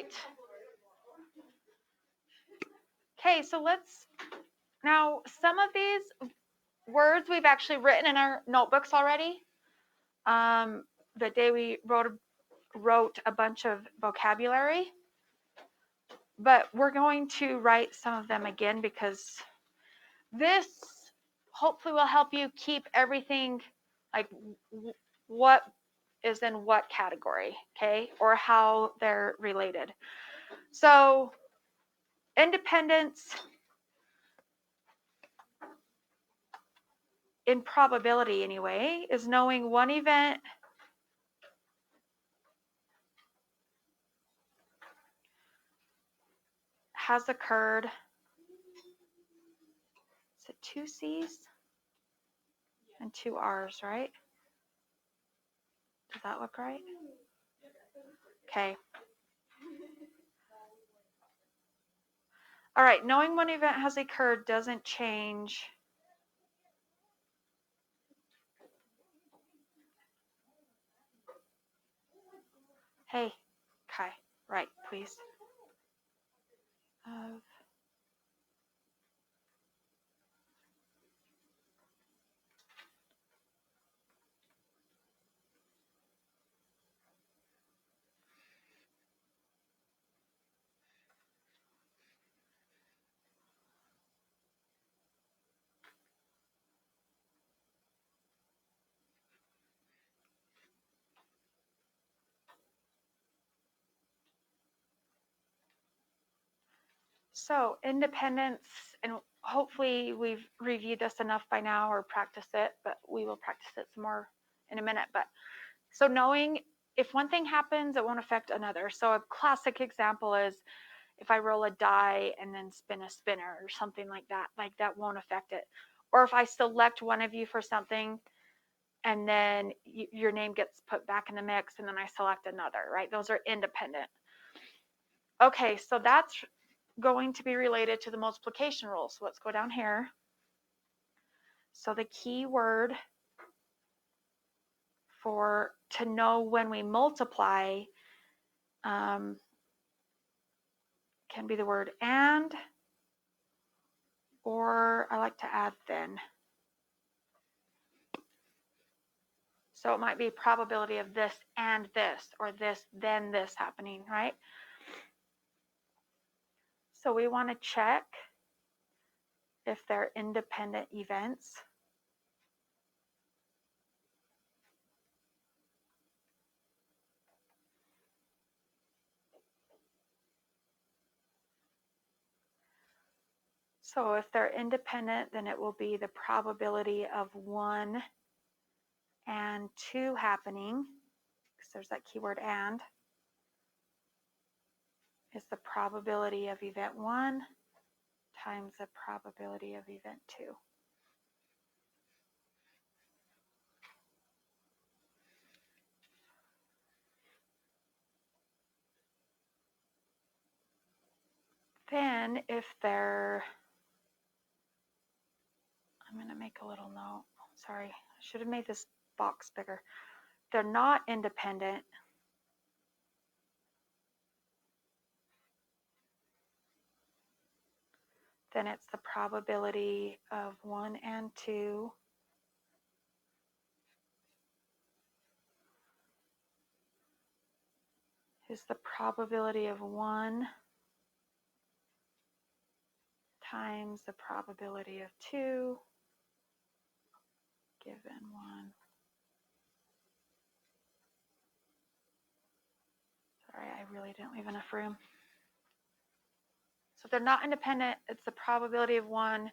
right. Okay, so let's, now some of these words we've actually written in our notebooks already. The day we wrote a bunch of vocabulary, but we're going to write some of them again because this hopefully will help you keep everything like what is in what category, okay, or how they're related. So independence in probability anyway is knowing one event has occurred. Is it 2 C's and 2 R's, right? Does that look right? Okay. All right, knowing one event has occurred doesn't change Hey, Kai, right, please. So independence, and hopefully we've reviewed this enough by now or practiced it, but we will practice it some more in a minute. But so knowing if one thing happens, it won't affect another. So a classic example is if I roll a die and then spin a spinner or something like that won't affect it. Or if I select one of you for something and then your name gets put back in the mix and then I select another, right? Those are independent. Okay, so that's going to be related to the multiplication rule. So let's go down here. So the key word for to know when we multiply can be the word and, or I like to add then. So it might be probability of this and this, or this then this happening, right? So we want to check if they're independent events. So if they're independent, then it will be the probability of 1 and 2 happening, because there's that keyword and, is the probability of event 1 times the probability of event 2. Then if they're, I'm going to make a little note. Sorry, I should have made this box bigger. They're not independent. Then it's the probability of 1 and 2 is the probability of 1 times the probability of 2 given 1. Sorry, I really didn't leave enough room. So if they're not independent, it's the probability of 1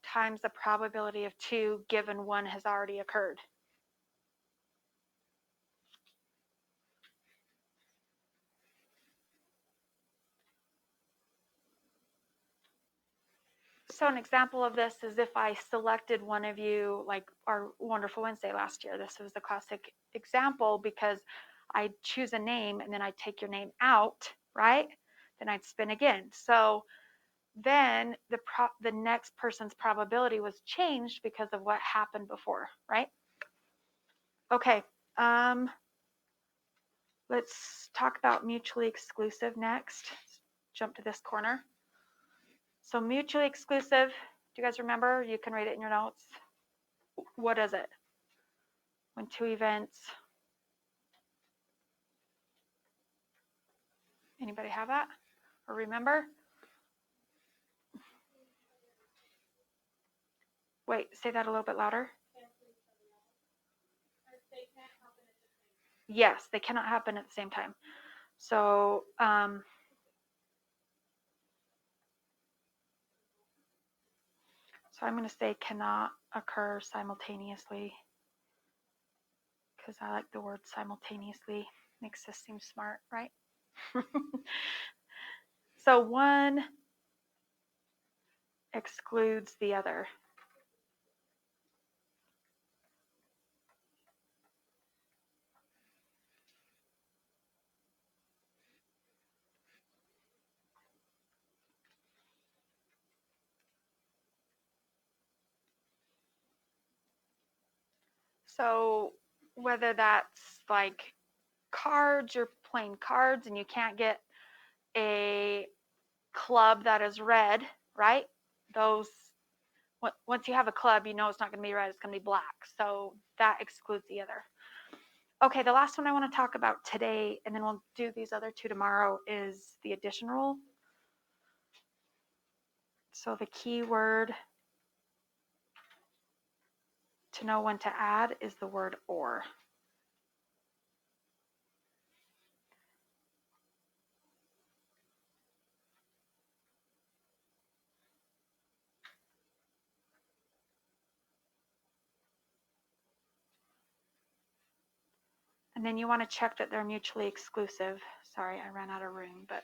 times the probability of 2 given 1 has already occurred. So an example of this is if I selected one of you, like our Wonderful Wednesday last year. This was the classic example because I'd choose a name and then I'd take your name out, right? Then I'd spin again. So then the next person's probability was changed because of what happened before, right? Okay. Let's talk about mutually exclusive next. Jump to this corner. So mutually exclusive, do you guys remember? You can read it in your notes. What is it? When two events, anybody have that or remember? Wait, say that a little bit louder. Yes, they cannot happen at the same time. So, so I'm going to say cannot occur simultaneously because I like the word simultaneously. Makes us seem smart, right? So one excludes the other. So whether that's like cards, you're playing cards and you can't get a club that is red, right? Those, once you have a club, you know it's not going to be red, it's going to be black. So that excludes the other. Okay, the last one I want to talk about today, and then we'll do these other two tomorrow, is the addition rule. So the key word to know when to add is the word or. And then you want to check that they're mutually exclusive. Sorry, I ran out of room, but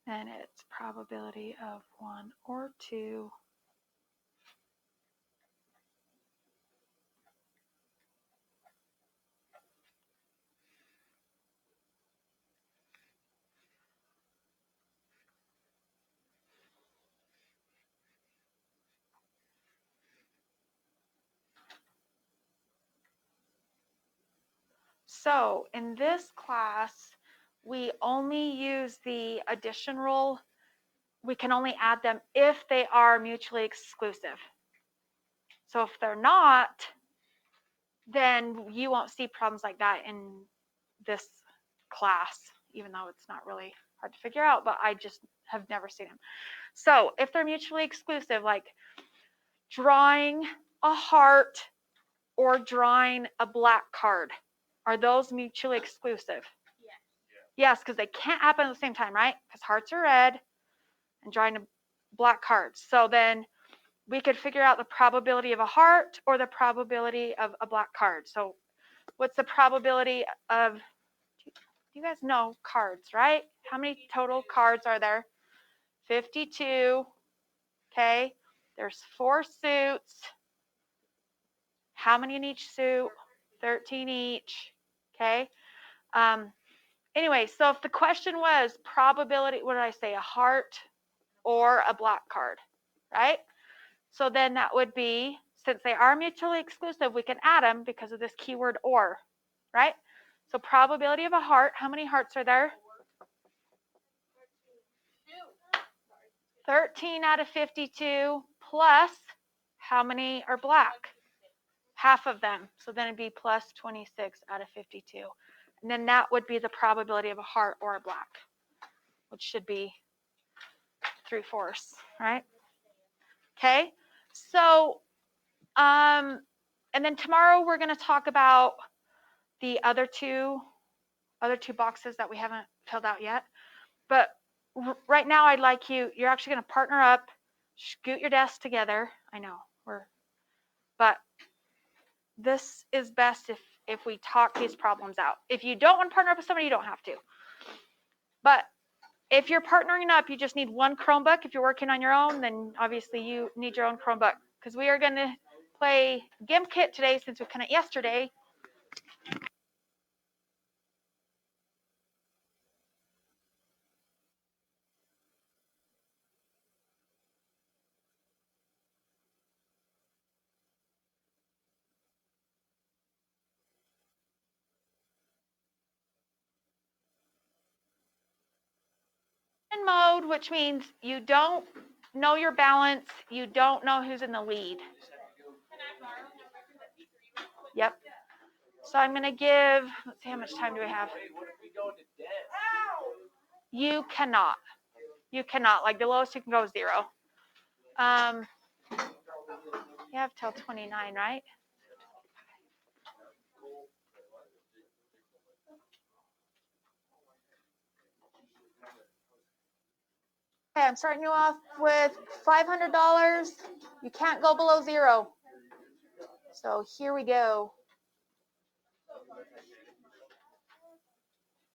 then it's probability of 1 or 2 . So in this class, we only use the addition rule. We can only add them if they are mutually exclusive. So if they're not, then you won't see problems like that in this class, even though it's not really hard to figure out, but I just have never seen them. So if they're mutually exclusive, like drawing a heart or drawing a black card, are those mutually exclusive? Yes, because they can't happen at the same time, right? Because hearts are red and drawing a black card. So then we could figure out the probability of a heart or the probability of a black card. So what's the probability of, you guys know cards, right? How many total cards are there? 52. Okay. There's 4 suits. How many in each suit? 13 each. Okay. Anyway, so if the question was probability, what did I say? A heart or a black card, right? So then that would be, since they are mutually exclusive, we can add them because of this keyword or, right? So probability of a heart, how many hearts are there? 13 out of 52 plus how many are black? Half of them. So then it'd be plus 26 out of 52. And then that would be the probability of a heart or a black, which should be 3/4, right? Okay. So, and then tomorrow we're going to talk about the other two boxes that we haven't filled out yet. But right now I'd like you're actually going to partner up, scoot your desks together. I know but this is best if we talk these problems out. If you don't want to partner up with somebody, you don't have to. But if you're partnering up, you just need one Chromebook. If you're working on your own, then obviously you need your own Chromebook, because we are going to play GimKit today since we couldn't yesterday. in mode, which means you don't know your balance, you don't know who's in the lead. Yep. So I'm going to give, let's see, how much time do we have? You cannot. You cannot. Like the lowest you can go is 0. You have till 29, right? Okay, I'm starting you off with $500. You can't go below 0. So here we go.